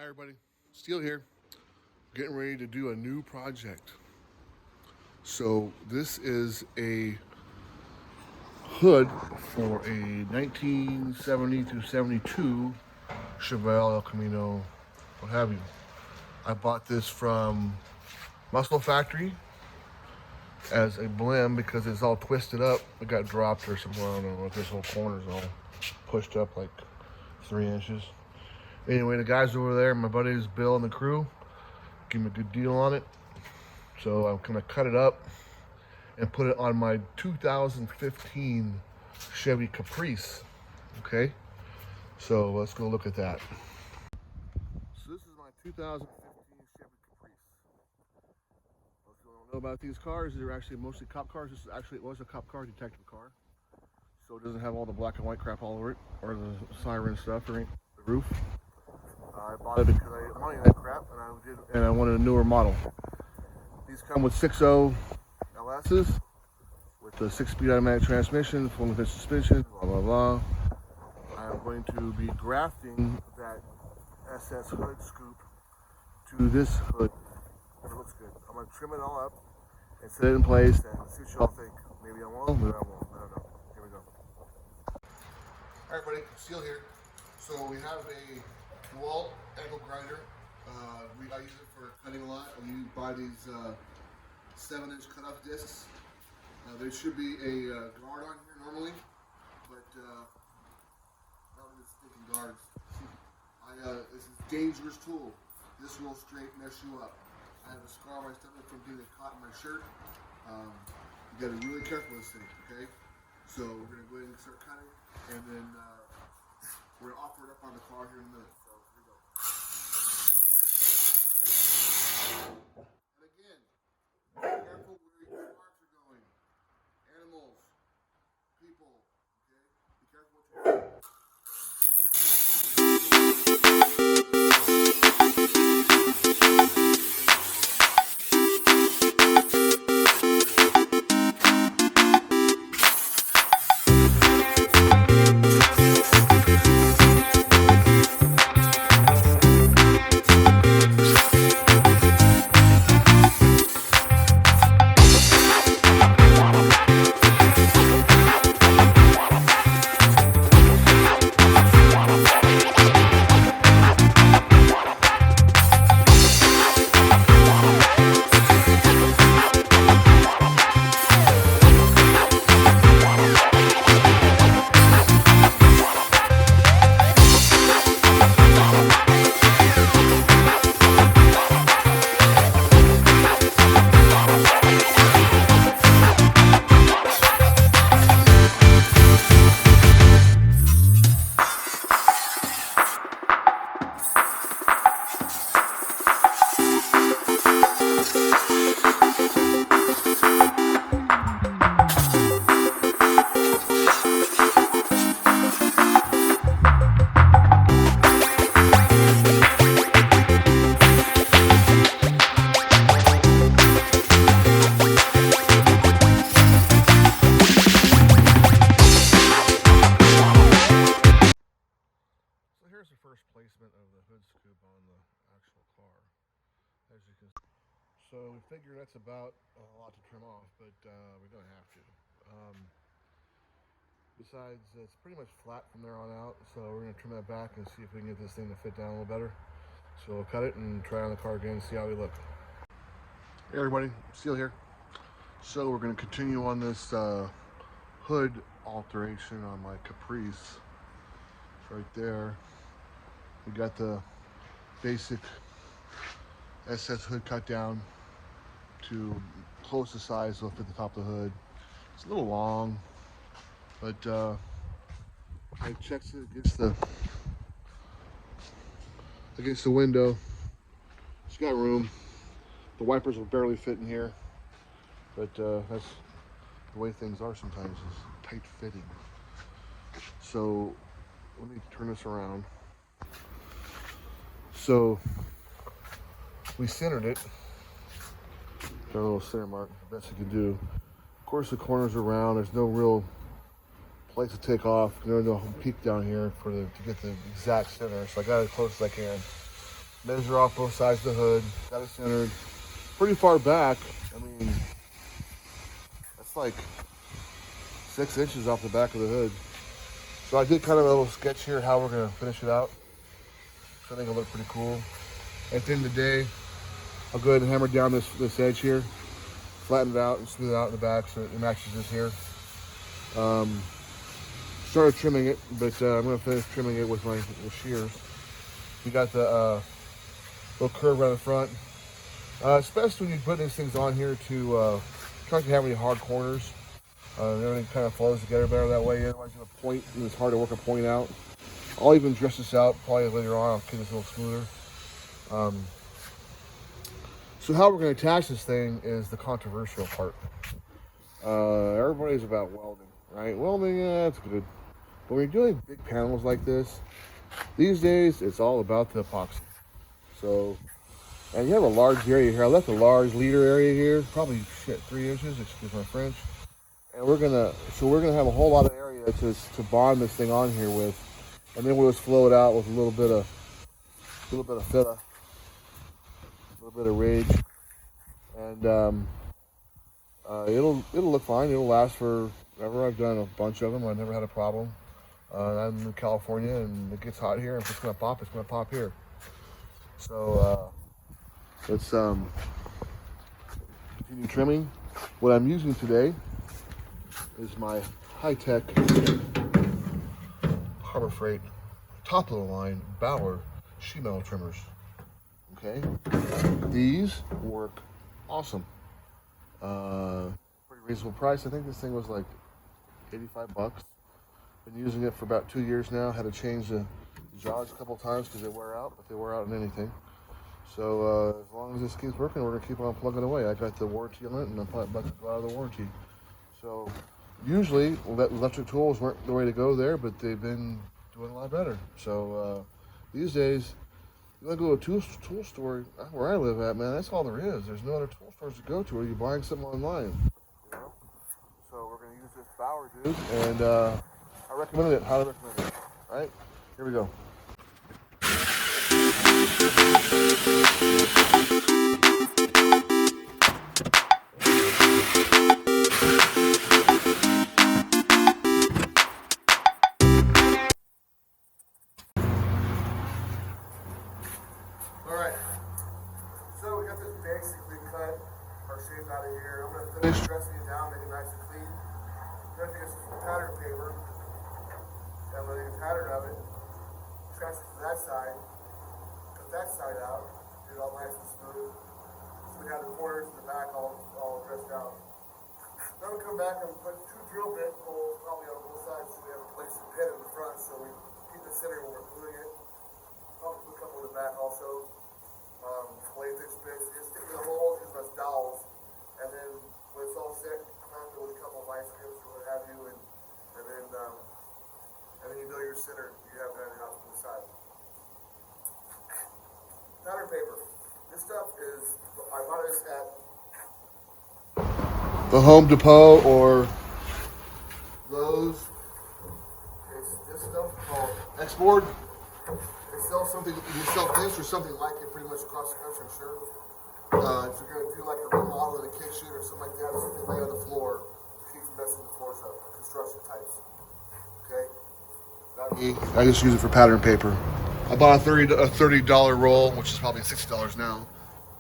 Hi everybody, Steele here, getting ready to do a new project. So this is a hood for a 1970 through 72 Chevelle El Camino, what have you. I bought this from Muscle Factory as a blim because it's all twisted up. It got dropped or something, I don't know, if this whole corner's all pushed up like 3 inches. Anyway, the guys over there, my buddies Bill and the crew, give me a good deal on it. So I'm gonna cut it up and put it on my 2015 Chevy Caprice. Okay, so let's go look at that. So this is my 2015 Chevy Caprice. Most people don't know about these cars. They're actually mostly cop cars. This actually was a cop car, detective car. So it doesn't have all the black and white crap all over it, or the siren stuff, or the roof. I bought it because I wanted that crap, and I wanted a newer model. These come with 6.0 LSs, with the 6-speed automatic transmission, full fit suspension, blah blah blah. I'm going to be grafting that SS hood scoop to this hood. It looks good. I'm going to trim it all up and set it in place and see what y'all think. Maybe I won't, maybe I won't. I don't know. Here we go. Alright buddy, Steele here. So we have a DeWalt angle grinder. I use it for cutting a lot. You buy these 7-inch cut-off discs. There should be a guard on here normally, but not with sticking guards. This is a dangerous tool. This will straight mess you up. I have a scar on my stomach from getting caught in my shirt. You got to be really careful with this thing, okay? So we're going to go ahead and start cutting, and then we're going to offer it up on the car here in a minute. So here we go. And again, be careful where your sparks are going. Animals, people, okay? Be careful what you're doing. Here's the first placement of the hood scoop on the actual car, as you can see. So we figure that's about a lot to trim off, but we're going to have to. Besides, it's pretty much flat from there on out, so we're going to trim that back and see if we can get this thing to fit down a little better. So we'll cut it and try on the car again and see how we look. Hey everybody, Steele here. So we're going to continue on this hood alteration on my Caprice. It's right there. We got the basic SS hood cut down to close the size so it'll fit the top of the hood. It's a little long, but I checked it against the window. It's got room. The wipers will barely fit in here, but that's the way things are sometimes, is tight fitting. So let me turn this around. So we centered it. Got a little center mark, best you can do. Of course the corners are round. There's no real place to take off. There's no peak down here to get the exact center. So I got it as close as I can. Measure off both sides of the hood. Got it centered pretty far back. I mean, that's like 6 inches off the back of the hood. So I did kind of a little sketch here how we're gonna finish it out. So I think it'll look pretty cool. At the end of the day, I'll go ahead and hammer down this edge here, flatten it out and smooth it out in the back so it matches this here. Started trimming it, but I'm gonna finish trimming it with my shears. You got the little curve around the front. It's best when you put these things on here to try not to have any hard corners. Everything kind of flows together better that way. Otherwise, you have a point, and it's hard to work a point out. I'll even dress this out probably later on. I'll get this a little smoother. So how we're going to attach this thing is the controversial part. Everybody's about welding, right? Welding, yeah, that's good. But when you're doing big panels like this, these days it's all about the epoxy. So, and you have a large area here. I left a large leader area here, probably 3 inches, excuse my French. And we're gonna have a whole lot of area to bond this thing on here with, and then we'll just flow it out with a little bit of filler, a little bit of rage, and it'll look fine. It'll last forever. I've done a bunch of them. I've never had a problem. I'm in California, and it gets hot here. And if it's gonna pop, it's gonna pop here. So let's continue trimming. What I'm using today is my high-tech Harbor Freight top-of-the-line Bauer sheet metal trimmers. Okay, these work awesome. Pretty reasonable price. I think this thing was like 85 bucks. Been using it for about 2 years now. Had to change the jaws a couple times because they wear out, but they wear out in anything. So as long as this keeps working, we're gonna keep on plugging away. I got the warranty on it, and I'm probably about to go out of the warranty. So usually electric tools weren't the way to go there, but they've been doing a lot better. So these days, you want to go to a tool store where I live at, man, that's all there is. There's no other tool stores to go to, or you're buying something online. You know? So we're going to use this Bauer, dude, and I recommend it, highly recommend it. All right, here we go. Out of here. I'm going to finish dressing it down, make it nice and clean. I'm going to take some pattern paper, and I'm going to get a pattern of it, stretch it to that side, cut that side out, get it all nice and smooth. So we have the corners and the back all dressed out. Then we'll come back and put 2 drill bit holes probably on both sides so we have a place to pin in the front so we keep the center when we're gluing it. Probably put a couple in the back also. Latex bits, just stick in the holes, use those dowels. And then when it's all set, clamp it with a couple of vice grips or what have you, and then you know your center. You have that out to the side. Pattern paper. This stuff is, I bought this at the Home Depot or Lowe's. It's this stuff called X-board. They sell something. You sell this or something like it pretty much across the country, I'm sure. If you're going to do like a remodel in a kitchen or something like that, or something lay on the floor, keep from messing the floors up, construction types. Okay? I just use it for pattern paper. I bought a $30 roll, which is probably $60 now,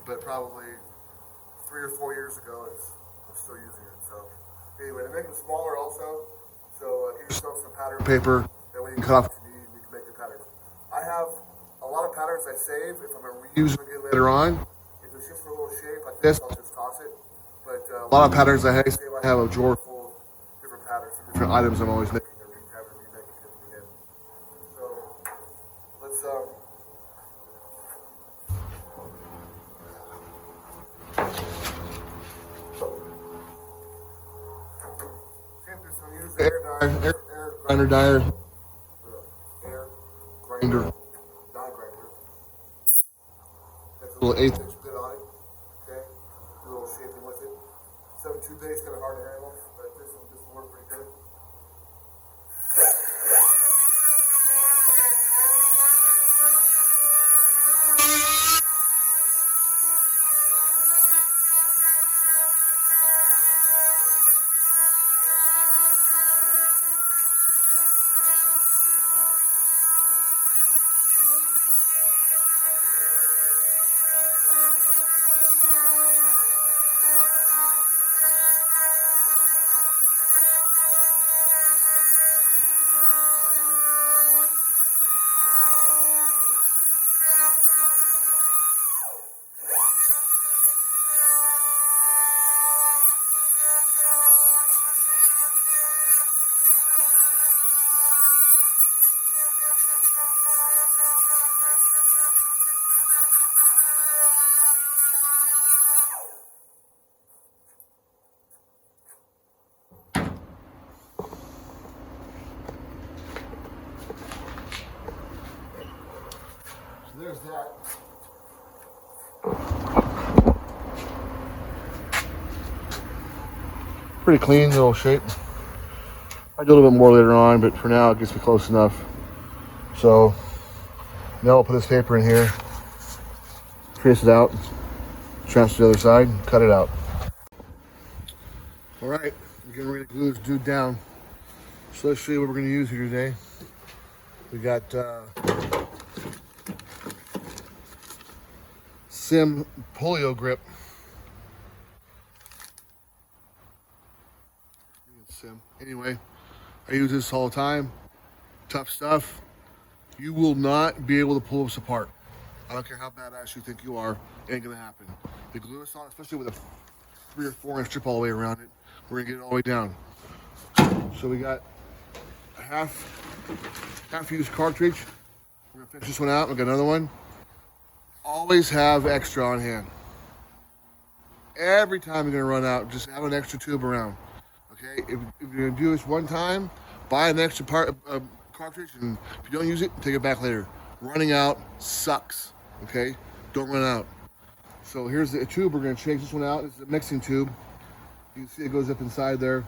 but probably 3 or 4 years ago, I'm still using it. So anyway, to make them smaller also, so get yourself some pattern paper, that way you can cut off what you need and you can make the patterns. I have a lot of patterns I save if I'm going to reuse them again later on. If it's just for a little shape like this, I'll just toss it. But a lot of patterns I have a drawer full of different patterns, different items I'm always making or having to remake it at the end. So let's use the air grinder dyer. Air grinder die grinder. That's a little 1/8 inch bit on it. Okay, do a little shaping with it. 7/2 bit is kind of hard to handle, but this will work pretty good. There's that. Pretty clean little shape. I'll do a little bit more later on, but for now it gets me close enough. So now I'll put this paper in here, trace it out, transfer to the other side, and cut it out. All right, we're getting ready to glue this dude down. So let's show you what we're going to use here today. We got Sim polio grip. Sim. Anyway, I use this all the time. Tough stuff. You will not be able to pull this apart. I don't care how badass you think you are, it ain't gonna happen. The glue this on, especially with a 3 or 4 inch strip all the way around it, we're gonna get it all the way down. So we got a half used cartridge. We're gonna finish this one out. We got another one. Always have extra on hand. Every time you're gonna run out, just have an extra tube around. Okay, if you're gonna do this one time, buy an extra cartridge, and if you don't use it, take it back later. Running out sucks. Okay, don't run out. So here's the tube. We're gonna change this one out. It's a mixing tube. You can see it goes up inside there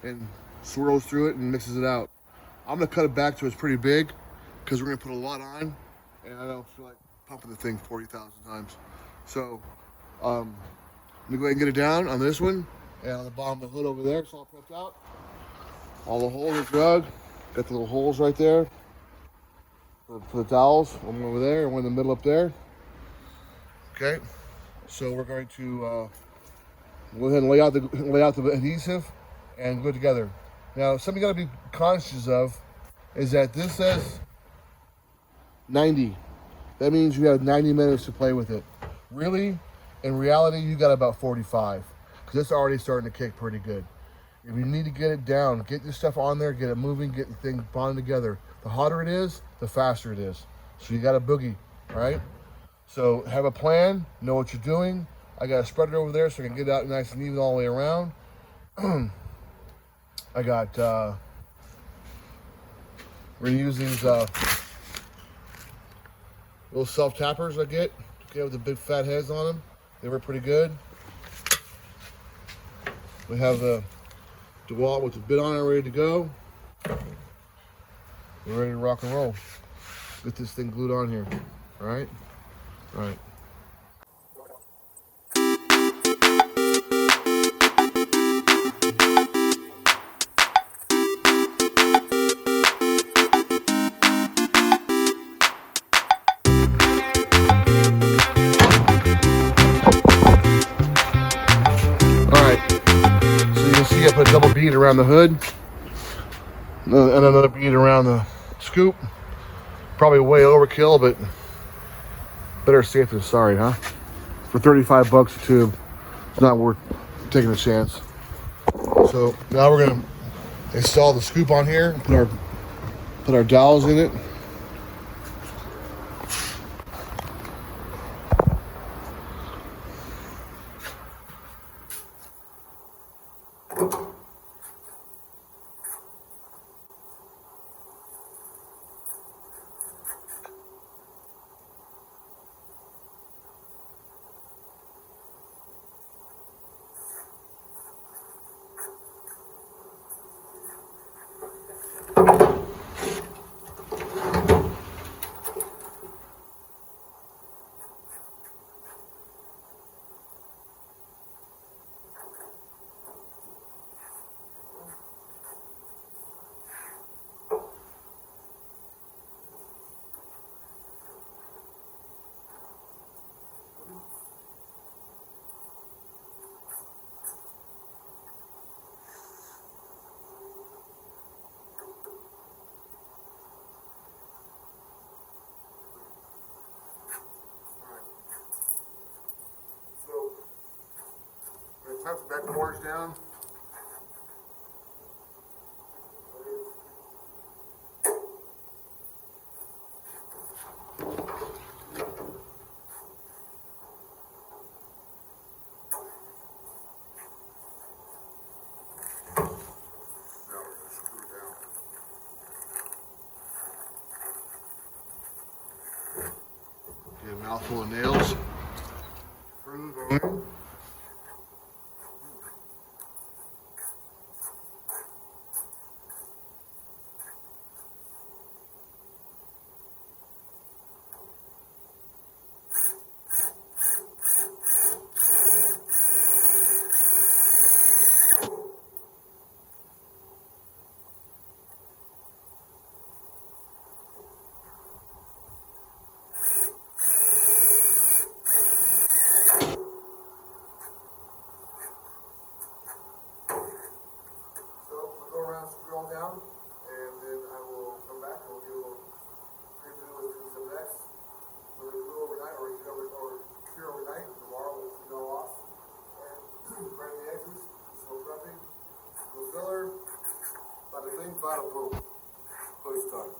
and swirls through it and mixes it out. I'm gonna cut it back to it's pretty big because we're gonna put a lot on, and I don't feel like pumping the thing 40,000 times. So let me go ahead and get it down on this one. And on the bottom of the hood over there, it's all prepped out. All the holes are drug. Got the little holes right there for the dowels. One over there and one in the middle up there. Okay, so we're going to go ahead and lay out the adhesive and go together. Now, something you got to be conscious of is that this says 90. That means you have 90 minutes to play with it. Really, in reality, you got about 45. Because it's already starting to kick pretty good. If you need to get it down, get this stuff on there, get it moving, get the thing bonded together. The hotter it is, the faster it is. So you got a boogie, all right? So have a plan, know what you're doing. I got a spreader over there so I can get it out nice and even all the way around. I got, we're gonna use these little self-tappers I get, okay, with the big fat heads on them. They work pretty good. We have the DeWalt with the bit on it ready to go. We're ready to rock and roll. Get this thing glued on here. All right? All right. I put a double bead around the hood and another bead around the scoop. Probably way overkill, but better safe than sorry, huh? For 35 bucks a tube, it's not worth taking a chance. So now we're gonna install the scoop on here and put our dowels in it. Tuck the back corners down. a mouthful of nails. Down, and then I will come back and we'll do a little preview of some next. Whether it's overnight or cure overnight, tomorrow we'll clean all off and burn the edges, some prepping, little filler, bada bing, bada boom. Close time.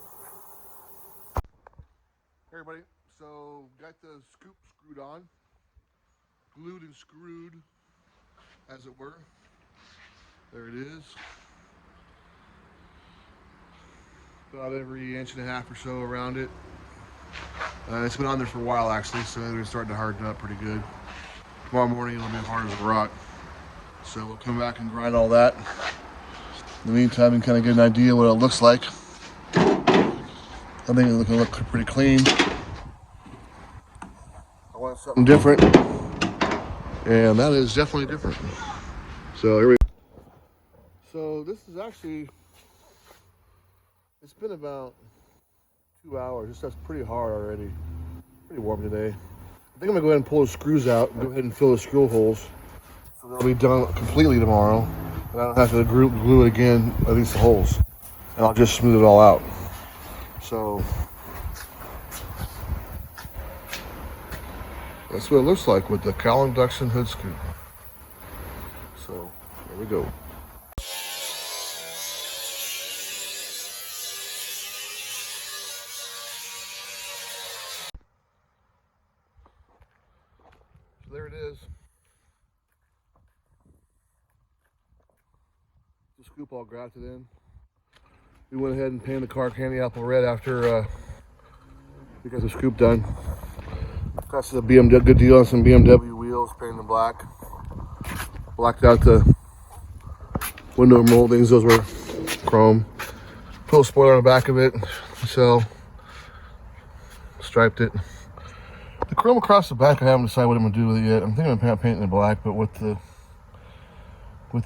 Hey everybody, so got the scoop screwed on, glued and screwed, as it were. There it is. About every inch and a half or so around it. It's been on there for a while actually, so they're starting to harden up pretty good. Tomorrow morning it'll be hard as a rock. So we'll come back and grind all that. In the meantime, you can kind of get an idea what it looks like. I think it's going to look pretty clean. I want something different, and that is definitely different. So here we go. So this is actually, it's been about 2 hours. This stuff's pretty hard already. Pretty warm today. I think I'm gonna go ahead and pull the screws out and go ahead and fill the screw holes. So they'll be done completely tomorrow. And I don't have to glue it again, at least the holes. And I'll just smooth it all out. So that's what it looks like with the cowl induction hood scoop. So there we go. So there it is. The scoop all grafted in. We went ahead and painted the car candy apple red after we got the scoop done. Got the BMW, good deal on some BMW wheels, painted them black. Blacked out the window moldings, those were chrome. Put a spoiler on the back of it, so striped it. The chrome across the back, I haven't decided what I'm gonna do with it yet. I'm thinking of painting it black, but with the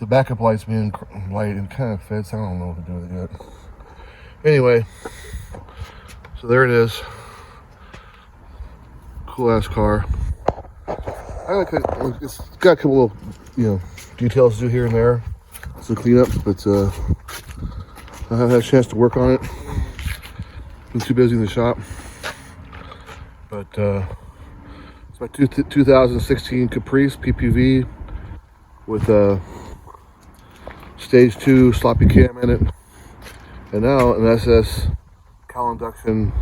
backup lights being light, it kind of fits. I don't know what to do with it yet. Anyway, so there it is. Cool ass car. It's got a couple of details to do here and there, some cleanups, but I haven't had a chance to work on it. Been too busy in the shop. But it's my 2016 Caprice PPV with a stage 2 sloppy cam in it, and now an SS cowl induction.